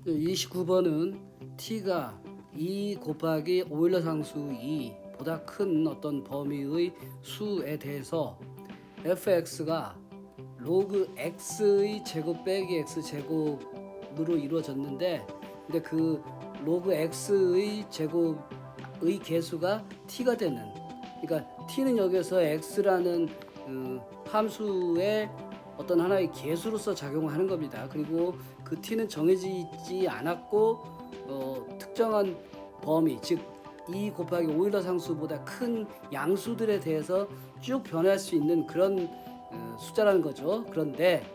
29번은 t가 2 곱하기 오일러 상수 2보다 큰 어떤 범위의 수에 대해서 fx가 로그 x의 제곱 빼기 x 제곱으로 이루어졌는데, 근데 그 로그 x의 제곱의 개수가 t가 되는, 그러니까 t는 여기서 x라는 함수의 어떤 하나의 개수로서 작용하는 겁니다. 그리고 그 t는 정해지지 않았고 특정한 범위, 즉 2 곱하기 오일러 상수보다 큰 양수들에 대해서 쭉 변할 수 있는 그런 숫자라는 거죠. 그런데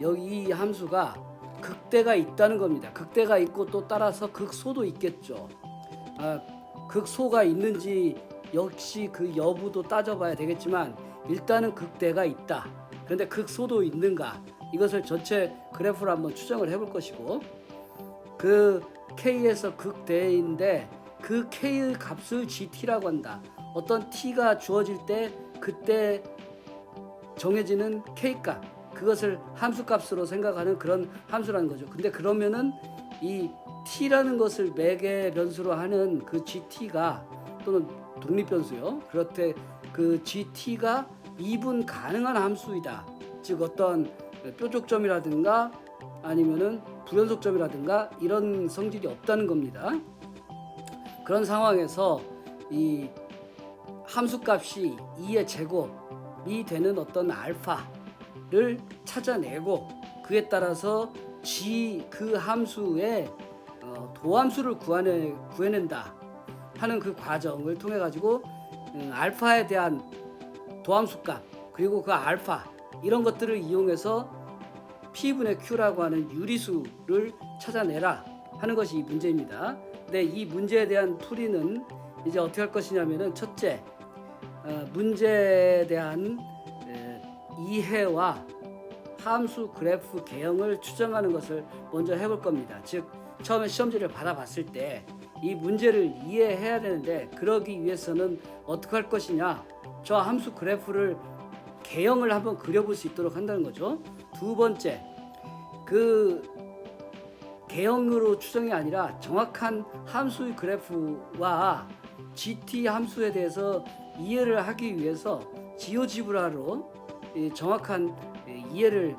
여기 이 함수가 극대가 있다는 겁니다. 극대가 있고 또 따라서 극소도 있겠죠. 극소가 있는지 역시 그 여부도 따져봐야 되겠지만 일단은 극대가 있다. 그런데 극소도 있는가? 이것을 전체 그래프로 한번 추정을 해볼 것이고, 그 K에서 극대인데 그 K의 값을 GT라고 한다. 어떤 T가 주어질 때 그때 정해지는 K값, 그것을 함수값으로 생각하는 그런 함수라는 거죠. 근데 그러면은 이 T라는 것을 매개 변수로 하는 그 GT가, 또는 독립변수요, 그렇대 그 GT가 미분 가능한 함수이다. 즉 어떤 뾰족점이라든가 아니면은 불연속점이라든가 이런 성질이 없다는 겁니다. 그런 상황에서 이 함수값이 2의 제곱이 되는 어떤 알파를 찾아내고, 그에 따라서 그 함수의 도함수를 구해낸다 하는 그 과정을 통해 가지고 알파에 대한 도함수값, 그리고 그 알파 이런 것들을 이용해서 P분의 Q라고 하는 유리수를 찾아내라 하는 것이 이 문제입니다. 근데 이 문제에 대한 풀이는 이제 어떻게 할 것이냐면은, 첫째, 문제에 대한 이해와 함수 그래프 개형을 추정하는 것을 먼저 해볼 겁니다. 즉 처음에 시험지를 받아봤을 때 이 문제를 이해해야 되는데, 그러기 위해서는 어떻게 할 것이냐, 저 함수 그래프를 개형을 한번 그려볼 수 있도록 한다는 거죠. 두 번째, 그 개형으로 추정이 아니라 정확한 함수의 그래프와 GT 함수에 대해서 이해를 하기 위해서 지오지브라로 정확한 이해를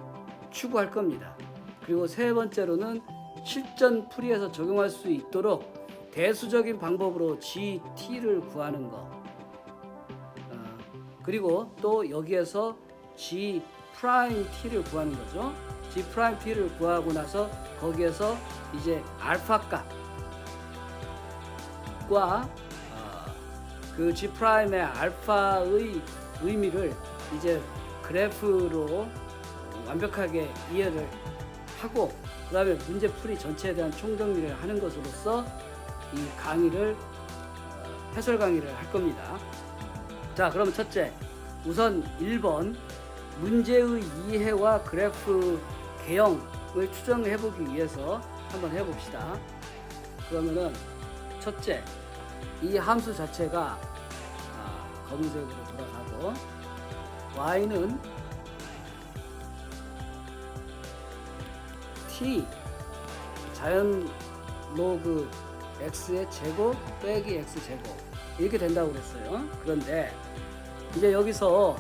추구할 겁니다. 그리고 세 번째로는 실전 풀이에서 적용할 수 있도록 대수적인 방법으로 GT를 구하는 거, 그리고 또 여기에서 G 프라임 T를 구하는 거죠. G 프라임 T를 구하고 나서 거기에서 이제 알파 값과 그 G 프라임의 알파의 의미를 이제 그래프로 완벽하게 이해를 하고, 그 다음에 문제 풀이 전체에 대한 총정리를 하는 것으로서 이 강의를 해설 강의를 할 겁니다. 자, 그럼 첫째, 우선 1번 문제의 이해와 그래프 개형을 추정해 보기 위해서 한번 해봅시다. 그러면은 첫째, 이 함수 자체가 검은색으로 돌아가고, y는 t 자연 로그 x의 제곱 빼기 x 제곱 이렇게 된다고 그랬어요. 그런데 이제 여기서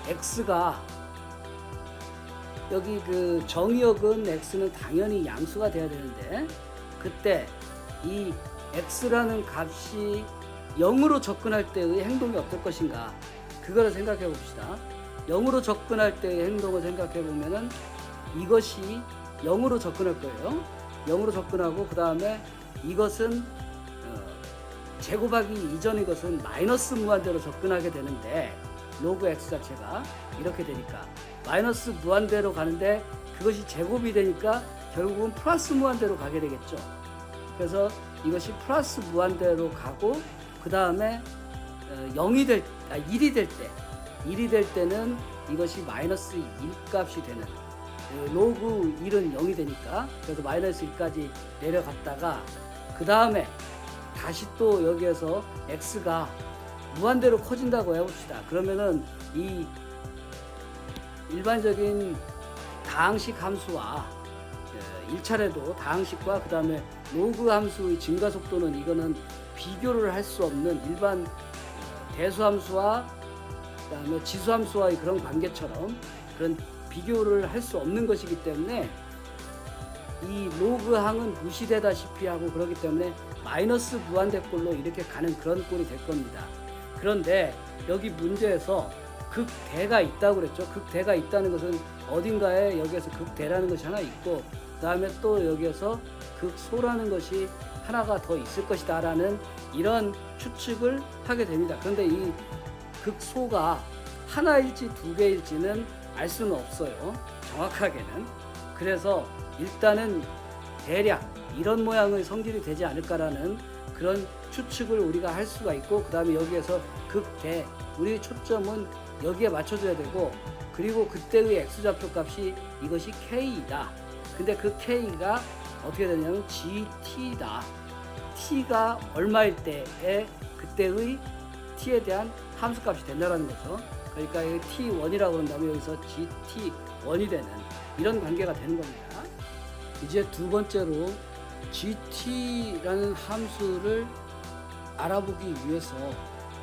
x가, 여기 그 정의역은 x는 당연히 양수가 돼야 되는데, 그때 이 x라는 값이 0으로 접근할 때의 행동이 어떨 것인가, 그거를 생각해 봅시다. 0으로 접근할 때의 행동을 생각해 보면은 이것이 0으로 접근할 거예요. 0으로 접근하고, 그 다음에 이것은 제곱하기 이전의 것은 마이너스 무한대로 접근하게 되는데, 로그 x 자체가 이렇게 되니까 마이너스 무한대로 가는데 그것이 제곱이 되니까 결국은 플러스 무한대로 가게 되겠죠. 그래서 이것이 플러스 무한대로 가고, 그 다음에 1이 될 때는 이것이 마이너스 1 값이 되는, 로그 1은 0이 되니까, 그래서 마이너스 1까지 내려갔다가 그 다음에 다시 또 여기에서 x가 무한대로 커진다고 해봅시다. 그러면은 이 일반적인 다항식 함수와 1차례도 다항식과 그 다음에 로그 함수의 증가 속도는 이거는 비교를 할 수 없는 일반 대수함수와 그 다음에 지수함수와의 그런 관계처럼 그런 비교를 할 수 없는 것이기 때문에 이 로그항은 무시되다시피 하고 그렇기 때문에 마이너스 무한대꼴로 이렇게 가는 그런 꼴이 될 겁니다. 그런데 여기 문제에서 극대가 있다고 그랬죠. 극대가 있다는 것은 어딘가에 여기에서 극대라는 것이 하나 있고 그 다음에 또 여기에서 극소라는 것이 하나가 더 있을 것이다 라는 이런 추측을 하게 됩니다. 그런데 이 극소가 하나일지 두 개일지는 알 수는 없어요. 정확하게는. 그래서 일단은 대략 이런 모양의 성질이 되지 않을까라는 그런 추측을 우리가 할 수가 있고 그 다음에 여기에서 극대 우리의 초점은 여기에 맞춰줘야 되고 그리고 그때의 x좌표 값이 이것이 k이다. 근데 그 k가 어떻게 되냐면 gt다. t가 얼마일 때에 그때의 t에 대한 함수값이 된다는 거죠. 그러니까 여기 t1이라고 그런다면 여기서 gt1이 되는 이런 관계가 되는 겁니다. 이제 두 번째로 gt라는 함수를 알아보기 위해서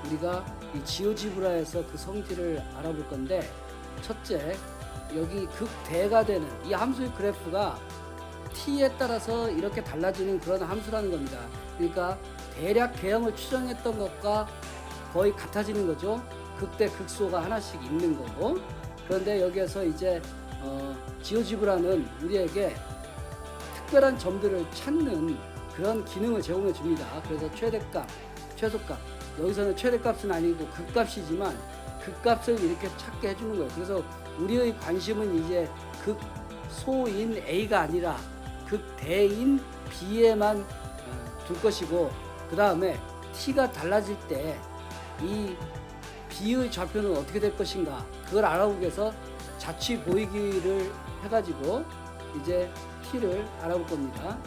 우리가 이 지오지브라에서 그 성질을 알아볼 건데 첫째, 여기 극대가 되는 이 함수의 그래프가 t에 따라서 이렇게 달라지는 그런 함수라는 겁니다. 그러니까 대략 개형을 추정했던 것과 거의 같아지는 거죠. 극대 극소가 하나씩 있는 거고. 그런데 여기에서 이제 지오지브라는 우리에게 특별한 점들을 찾는 그런 기능을 제공해 줍니다. 그래서 최대값, 최소값, 여기서는 최대값은 아니고 극값이지만 극값을 이렇게 찾게 해주는 거예요. 그래서 우리의 관심은 이제 극소인 A가 아니라 극대인 B에만 둘 것이고 그 다음에 T가 달라질 때 이 B의 좌표는 어떻게 될 것인가 그걸 알아보기 위해서 자취 보이기를 해가지고 이제 T를 알아볼 겁니다.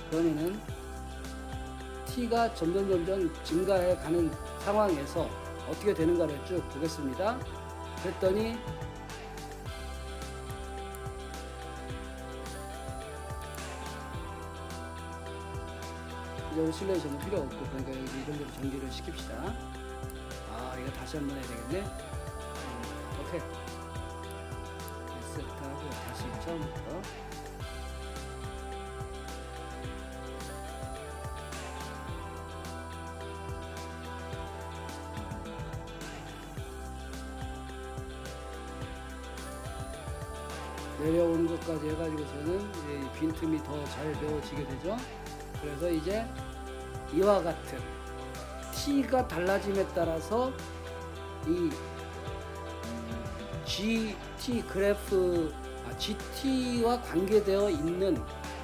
그러면은 T가 점점 증가해 가는 상황에서 어떻게 되는가를 쭉 보겠습니다. 그랬더니 이제 실레이션은 필요 없고 그러니까 여기 이 정도로 정리를 시킵시다. 이거 다시 한번 해야 되겠네. 오케이. 리셋하고 다시 처음부터. 내려오는 것까지 해가지고서는 이제 빈틈이 더 잘 메워지게 되죠. 그래서 이제 이와 같은 t가 달라짐에 따라서 이 GT 그래프 GT와 관계되어 있는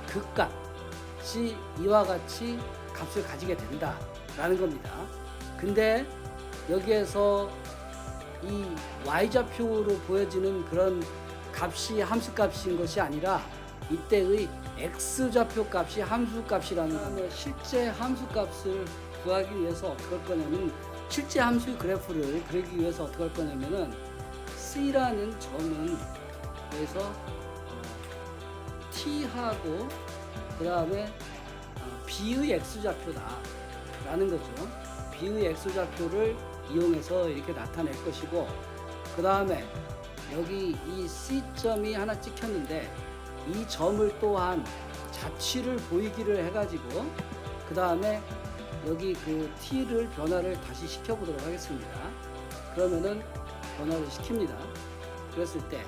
극값이 이와 같이 값을 가지게 된다라는 겁니다. 근데 여기에서 이 y좌표로 보여지는 그런 값이 함수값인 것이 아니라 이때의 x좌표 값이 함수값이라는 거예요. 실제 함수값을 구하기 위해서 어떻게 할 거냐면 실제 함수의 그래프를 그리기 위해서 어떻게 할 거냐면은 C라는 점은 여기서 T하고 그 다음에 B의 x좌표다 라는 거죠. B의 x좌표를 이용해서 이렇게 나타낼 것이고 그 다음에 여기 이 C점이 하나 찍혔는데 이 점을 또한 자취를 보이기를 해가지고 그 다음에 여기 그 t를 변화를 다시 시켜보도록 하겠습니다. 그러면은 변화를 시킵니다. 그랬을 때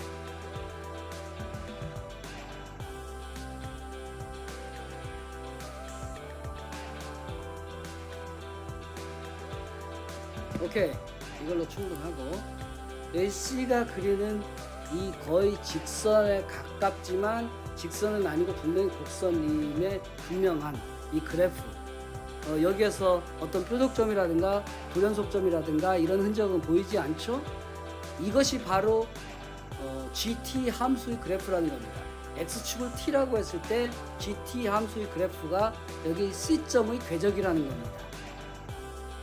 오케이 이걸로 충분하고 여기 C가 그리는 이 거의 직선에 가깝지만 직선은 아니고 분명히 곡선임의 분명한 이 그래프 여기에서 어떤 표적점이라든가 불연속점이라든가 이런 흔적은 보이지 않죠? 이것이 바로 GT 함수의 그래프라는 겁니다. X축을 T라고 했을 때 GT 함수의 그래프가 여기 C점의 궤적이라는 겁니다.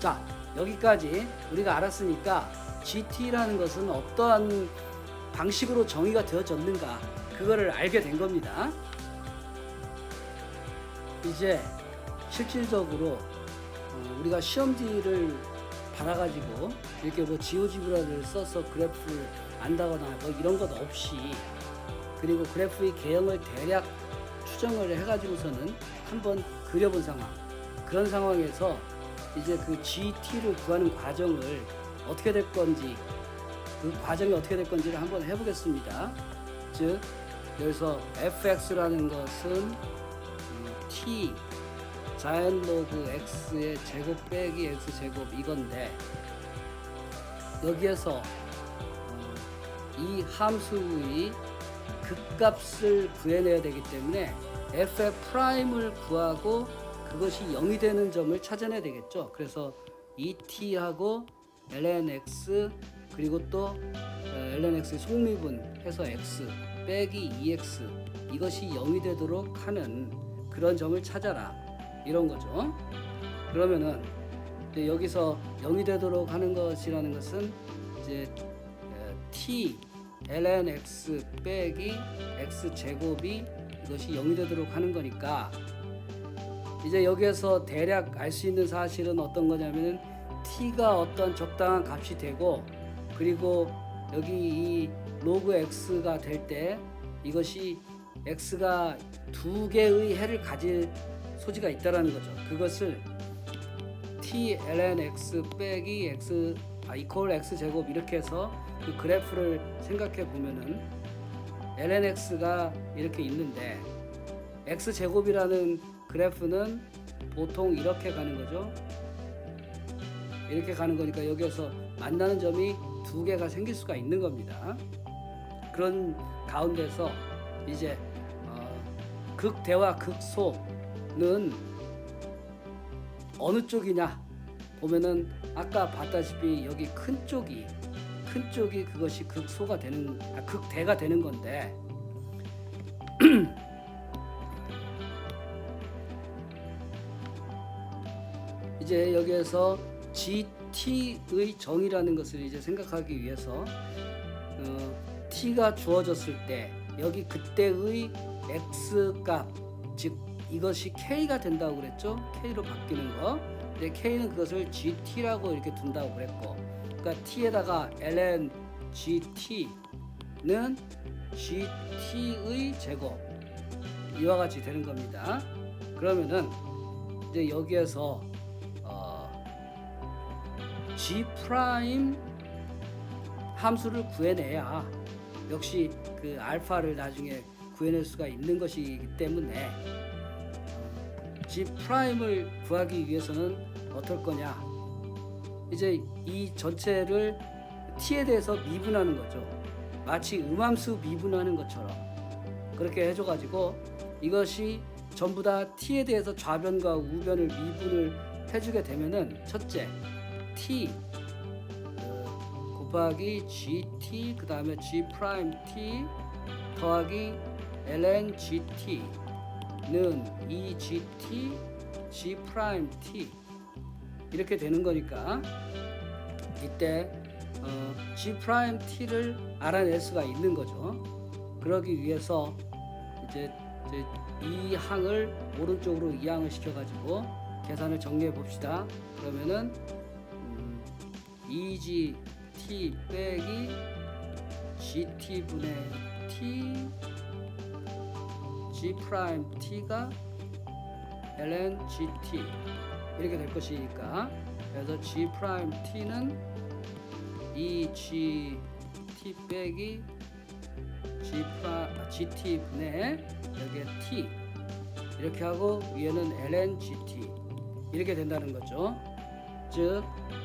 자, 여기까지 우리가 알았으니까 GT라는 것은 어떠한 방식으로 정의가 되어졌는가 그거를 알게 된 겁니다. 이제 실질적으로 우리가 시험지를 받아가지고 이렇게 뭐 지오지브라를 써서 그래프를 안다거나 뭐 이런 것 없이, 그리고 그래프의 개형을 대략 추정을 해가지고서는 한번 그려본 상황, 그런 상황에서 이제 그 GT를 구하는 과정을 어떻게 될 건지, 그 과정이 어떻게 될 건지를 한번 해보겠습니다. 즉 여기서 fx라는 것은 t 자연 로그 x의 제곱 빼기 x 제곱 이건데, 여기에서 이 함수의 극값을 구해내야 되기 때문에 f'을 구하고 그것이 0이 되는 점을 찾아내야 되겠죠. 그래서 이 t하고 lnx 그리고 또 lnx의 속미분 해서 x 빼기 2x 이것이 0이 되도록 하는 그런 점을 찾아라, 이런 거죠. 그러면은 이제 여기서 0이 되도록 하는 것이라는 것은 이제 t lnx 빼기 x 제곱이 이것이 0이 되도록 하는 거니까, 이제 여기에서 대략 알 수 있는 사실은 어떤 거냐면은 t가 어떤 적당한 값이 되고, 그리고 여기 이 로그 x가 될 때 이것이 x가 두 개의 해를 가질 소지가 있다라는 거죠. 그것을 t ln x 빼기 x 이퀄 x 제곱 이렇게 해서 그 그래프를 생각해 보면은 ln x가 이렇게 있는데 x 제곱이라는 그래프는 보통 이렇게 가는 거죠. 이렇게 가는 거니까 여기에서 만나는 점이 두 개가 생길 수가 있는 겁니다. 그런 가운데서 이제 극대와 극소는 어느 쪽이냐 보면은 아까 봤다시피 여기 큰 쪽이 그것이 극소가 되는 극대가 되는 건데 이제 여기에서 GT의 정의라는 것을 이제 생각하기 위해서 T가 주어졌을 때 여기 그때의 X 값, 즉 이것이 K가 된다고 그랬죠. K로 바뀌는 거. 근데 K는 그것을 GT라고 이렇게 둔다고 그랬고, 그러니까 T에다가 ln GT는 GT의 제곱 이와 같이 되는 겁니다. 그러면은 이제 여기에서 G 프라임 함수를 구해내야 역시 그 알파를 나중에 구해낼 수가 있는 것이기 때문에 G 프라임을 구하기 위해서는 어떨 거냐, 이제 이 전체를 t에 대해서 미분하는 거죠. 마치 음함수 미분하는 것처럼 그렇게 해줘가지고 이것이 전부 다 t에 대해서 좌변과 우변을 미분을 해주게 되면은 첫째 t 곱하기 gt 그 다음에 g 프라임 t 더하기 ln gt는 2gt g 프라임 t 이렇게 되는 거니까 이때 g 프라임 t를 알아낼 수가 있는 거죠. 그러기 위해서 이제 이 항을 오른쪽으로 이항을 시켜가지고 계산을 정리해 봅시다. 그러면은 2gt 빼기 gt 분의 t g 프라임 t가 ln gt 이렇게 될 것이니까, 그래서 g 프라임 t는 2gt 빼기 gt 분의 여기에 t 이렇게 하고 위에는 ln gt 이렇게 된다는 거죠. 즉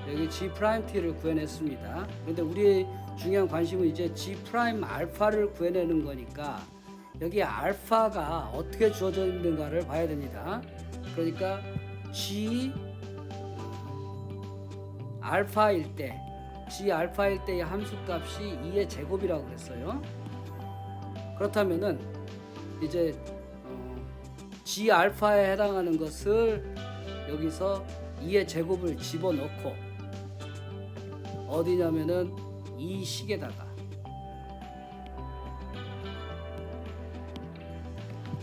여기 g 프라임 t를 구해냈습니다. 그런데 우리의 중요한 관심은 이제 g 프라임 알파를 구해내는 거니까 여기 알파가 어떻게 주어져 있는가를 봐야 됩니다. 그러니까 g 알파일 때의 함수값이 2의 제곱이라고 그랬어요. 그렇다면은 이제 g 알파에 해당하는 것을 여기서 2의 제곱을 집어넣고 어디냐면은 이 식에다가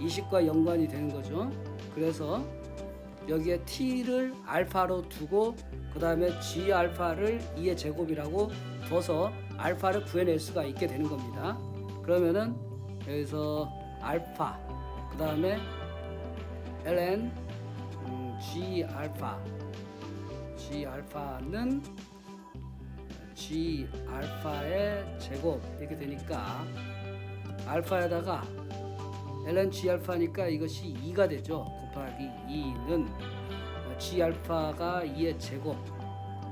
이 식과 연관이 되는 거죠. 그래서 여기에 t를 알파로 두고 그 다음에 g 알파를 2의 제곱이라고 둬서 알파를 구해낼 수가 있게 되는 겁니다. 그러면은 여기서 알파 그 다음에 ln g 알파는 g 알파의 제곱 이렇게 되니까 알파에다가 ln g 알파니까 이것이 2가 되죠. 곱하기 2는 g 알파가 2의 제곱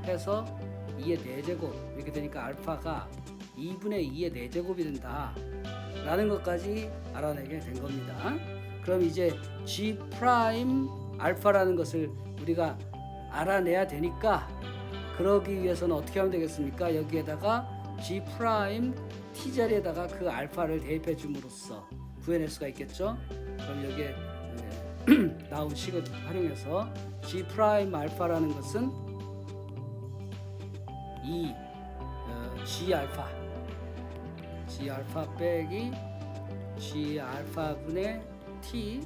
해서 2의 4제곱 이렇게 되니까 알파가 2분의 2의 4제곱이 된다 라는 것까지 알아내게 된 겁니다. 그럼 이제 g 프라임 알파라는 것을 우리가 알아내야 되니까 그러기 위해서는 어떻게 하면 되겠습니까? 여기에다가 g 프라임 t 자리에다가 그 알파를 대입해 줌으로써 구해낼 수가 있겠죠. 그럼 여기에 나온 식을 활용해서 g 프라임 알파라는 것은 g 알파 빼기 g 알파분의 t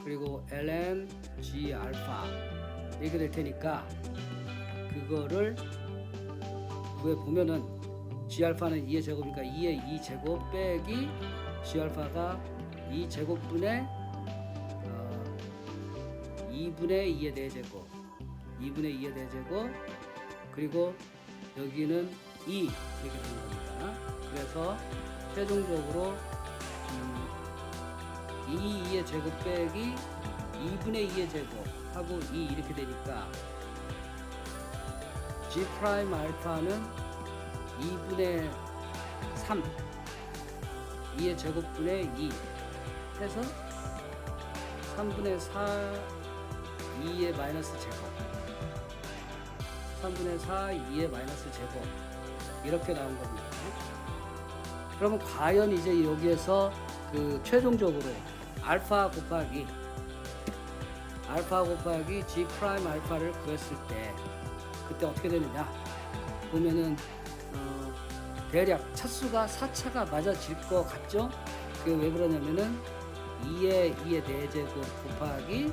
그리고 ln g 알파 이렇게 될 테니까 그거를 구해 보면은 g 알파는 2의 제곱이니까 2의 2 제곱 빼기 g 알파가 2 제곱분의 2분의 2의 4제곱 2분의 2의 4제곱 그리고 여기는 2 이렇게 되는 겁니다. 그래서 최종적으로 2의 제곱 빼기 2분의 2의 제곱 하고 2 이렇게 되니까 g 프라임 알파는 2분의 3 2의 제곱분의 2 해서 3분의 4 2의 마이너스 제곱 3분의 4 2의 마이너스 제곱 이렇게 나온 겁니다. 그러면 과연 이제 여기에서 그 최종적으로 알파 곱하기 g 프라임 알파를 구했을 때 그때 어떻게 되느냐 보면은 대략 차수가 4차가 맞아질 것 같죠? 그게 왜 그러냐면은 2의 4제곱 곱하기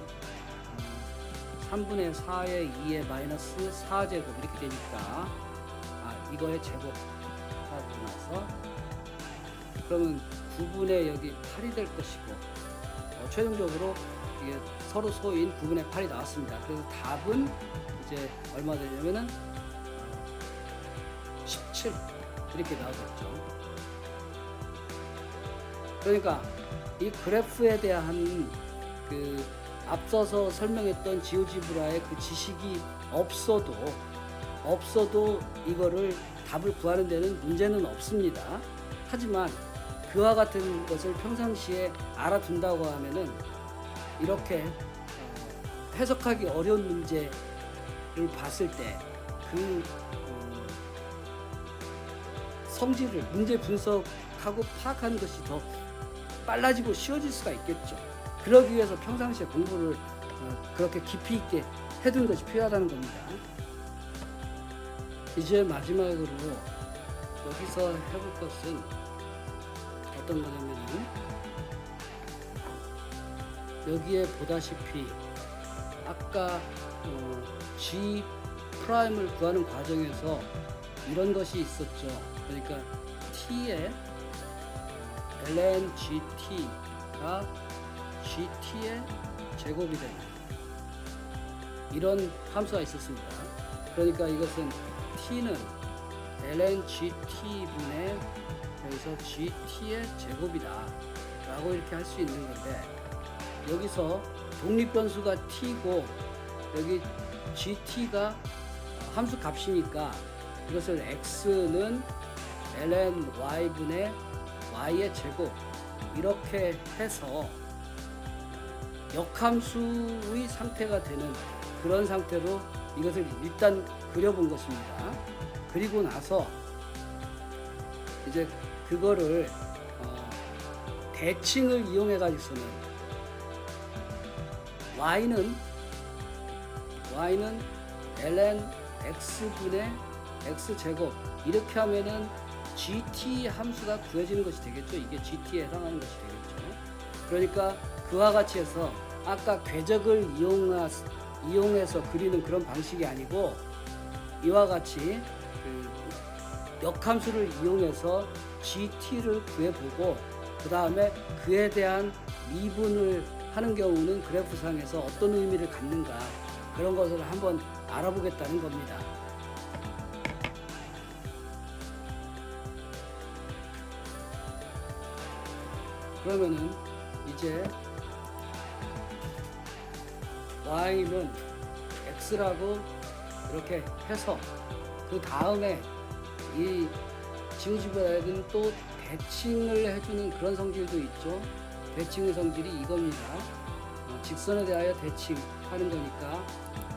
3분의 4의 2의 마이너스 4제곱 이렇게 되니까 이거의 제곱 하고 나서 그러면 9분의 여기 8이 될 것이고 최종적으로 이게 서로 소인 9분의 8이 나왔습니다. 그래서 답은 이제 얼마 되냐면은 17 이렇게 나오겠죠. 그러니까 이 그래프에 대한 그 앞서서 설명했던 지오지브라의 그 지식이 없어도 이거를 답을 구하는 데는 문제는 없습니다. 하지만 그와 같은 것을 평상시에 알아둔다고 하면은 이렇게 해석하기 어려운 문제를 봤을 때 그 성질을 문제 분석하고 파악하는 것이 더 빨라지고 쉬워질 수가 있겠죠. 그러기 위해서 평상시에 공부를 그렇게 깊이 있게 해둔 것이 필요하다는 겁니다. 이제 마지막으로 여기서 해볼 것은 어떤 거냐면은 여기에 보다시피 아까 G 프라임을 구하는 과정에서 이런 것이 있었죠. 그러니까 T의 ln GT가 GT의 제곱이 되는 이런 함수가 있었습니다. 그러니까 이것은 T는 ln GT분의 여기서 GT의 제곱이다 라고 이렇게 할 수 있는 건데 여기서 독립변수가 T고 여기 GT가 함수 값이니까 이것을 X는 ln Y분의 Y의 제곱 이렇게 해서 역함수의 상태가 되는 그런 상태로 이것을 일단 그려본 것입니다. 그리고 나서 이제 그거를 대칭을 이용해 가지고서는 y는 ln x분의 x제곱 이렇게 하면은 gt 함수가 구해지는 것이 되겠죠. 이게 gt에 해당하는 것이 되겠죠. 그러니까 그와 같이 해서 아까 궤적을 이용해서 그리는 그런 방식이 아니고 이와 같이 그 역함수를 이용해서 GT를 구해보고 그 다음에 그에 대한 미분을 하는 경우는 그래프상에서 어떤 의미를 갖는가 그런 것을 한번 알아보겠다는 겁니다. 그러면은 이제 y는 x라고 이렇게 해서 그 다음에 이 지오지브라에는 또 대칭을 해주는 그런 성질도 있죠. 대칭의 성질이 이겁니다. 직선에 대하여 대칭하는 거니까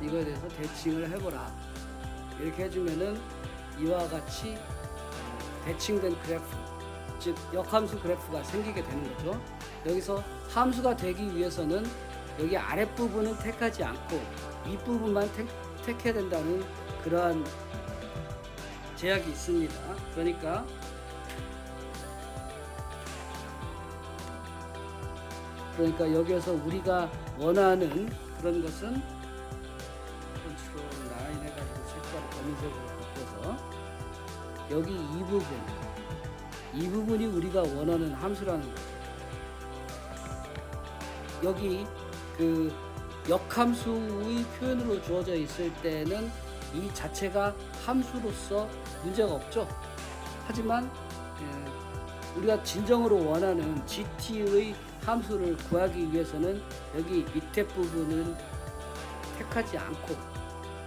이거에 대해서 대칭을 해보라 이렇게 해주면은 이와 같이 대칭된 그래프, 즉 역함수 그래프가 생기게 되는 거죠. 여기서 함수가 되기 위해서는 여기 아랫부분은 택하지 않고 윗부분만 택해야 된다는 그러한 제약이 있습니다. 그러니까 여기에서 우리가 원하는 그런 것은 컨트롤 9 해가지고 색깔을 검은색으로 바꿔서 여기 이 부분이 우리가 원하는 함수라는 거죠. 여기 그 역함수의 표현으로 주어져 있을 때는 이 자체가 함수로서 문제가 없죠. 하지만 우리가 진정으로 원하는 GT의 함수를 구하기 위해서는 여기 밑에 부분을 택하지 않고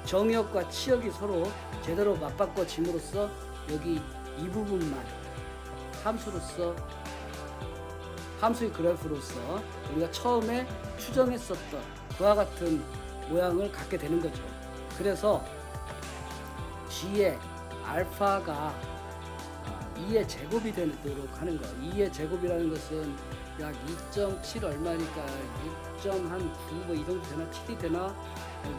정역과 치역이 서로 제대로 맞바꿔짐으로써 여기 이 부분만 함수의 그래프로서 우리가 처음에 추정했었던 그와 같은 모양을 갖게 되는 거죠. 그래서 G의 알파가 2의 제곱이 되도록 하는 거. 2의 제곱이라는 것은 약 2.7 얼마니까 6.9 뭐 이 정도 되나 7이 되나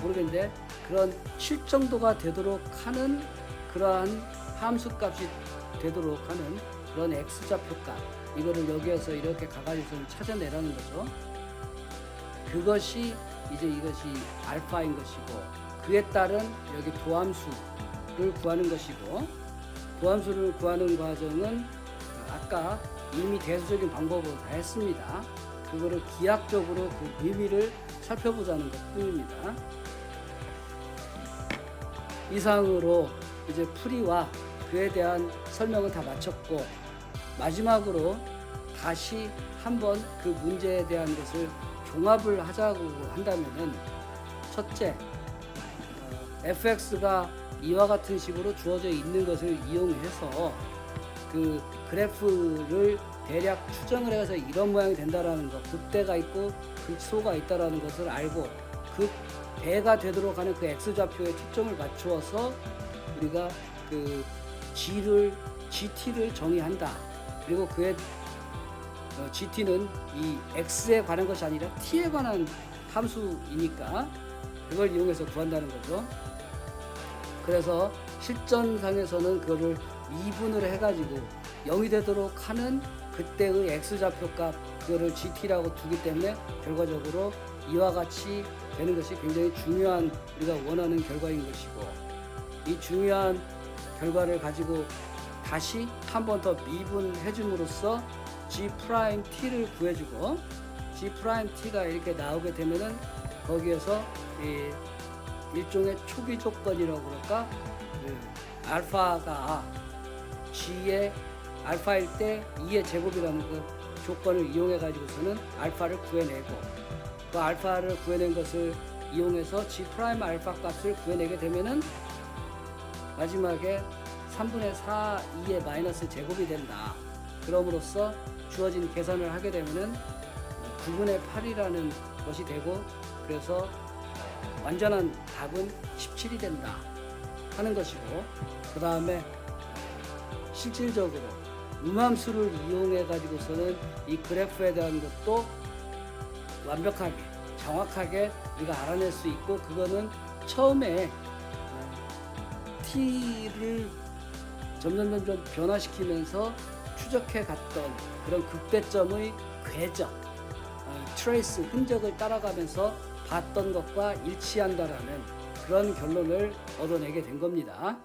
모르겠는데 그런 7 정도가 되도록 하는 그러한 함수값이 되도록 하는 그런 x좌표값, 이거를 여기에서 이렇게 가가지고 찾아내라는 거죠. 이것이 알파인 것이고, 그에 따른 여기 도함수를 구하는 것이고, 도함수를 구하는 과정은 아까 이미 대수적인 방법으로 다 했습니다. 그거를 기하학적으로 그 의미를 살펴보자는 것 뿐입니다. 이상으로 이제 풀이와 그에 대한 설명을 다 마쳤고, 마지막으로 다시 한번 그 문제에 대한 것을 종합을 하자고 한다면은, 첫째, fx가 이와 같은 식으로 주어져 있는 것을 이용해서 그 그래프를 대략 추정을 해서 이런 모양이 된다라는 것, 극대가 있고 극소가 있다라는 것을 알고 극대가 되도록 하는 그 x좌표에 초점을 맞추어서 우리가 그 GT를 정의한다. 그리고 그의 GT는 이 x에 관한 것이 아니라 t에 관한 함수이니까 그걸 이용해서 구한다는 거죠. 그래서 실전상에서는 그거를 미분을 해가지고 0이 되도록 하는 그때의 x좌표값, 그거를 GT라고 두기 때문에 결과적으로 이와 같이 되는 것이 굉장히 중요한, 우리가 원하는 결과인 것이고, 이 중요한 결과를 가지고 다시 한 번 더 미분해 줌으로써 G'T를 구해주고, G'T가 이렇게 나오게 되면은 거기에서 일종의 초기 조건이라고 그럴까, 알파가 G의 알파일 때 2의 제곱이라는 그 조건을 이용해 가지고서는 알파를 구해내고, 그 알파를 구해낸 것을 이용해서 G' 알파 값을 구해내게 되면은 마지막에 3분의 4 2의 마이너스 제곱이 된다. 그럼으로써 주어진 계산을 하게 되면은 9분의 8이라는 것이 되고, 그래서 완전한 답은 17이 된다 하는 것이고, 그 다음에 실질적으로 음함수를 이용해 가지고서는 이 그래프에 대한 것도 완벽하게 정확하게 우리가 알아낼 수 있고, 그거는 처음에 t를 점점 변화시키면서 추적해 갔던 그런 극대점의 궤적, 트레이스 흔적을 따라가면서 봤던 것과 일치한다라는 그런 결론을 얻어내게 된 겁니다.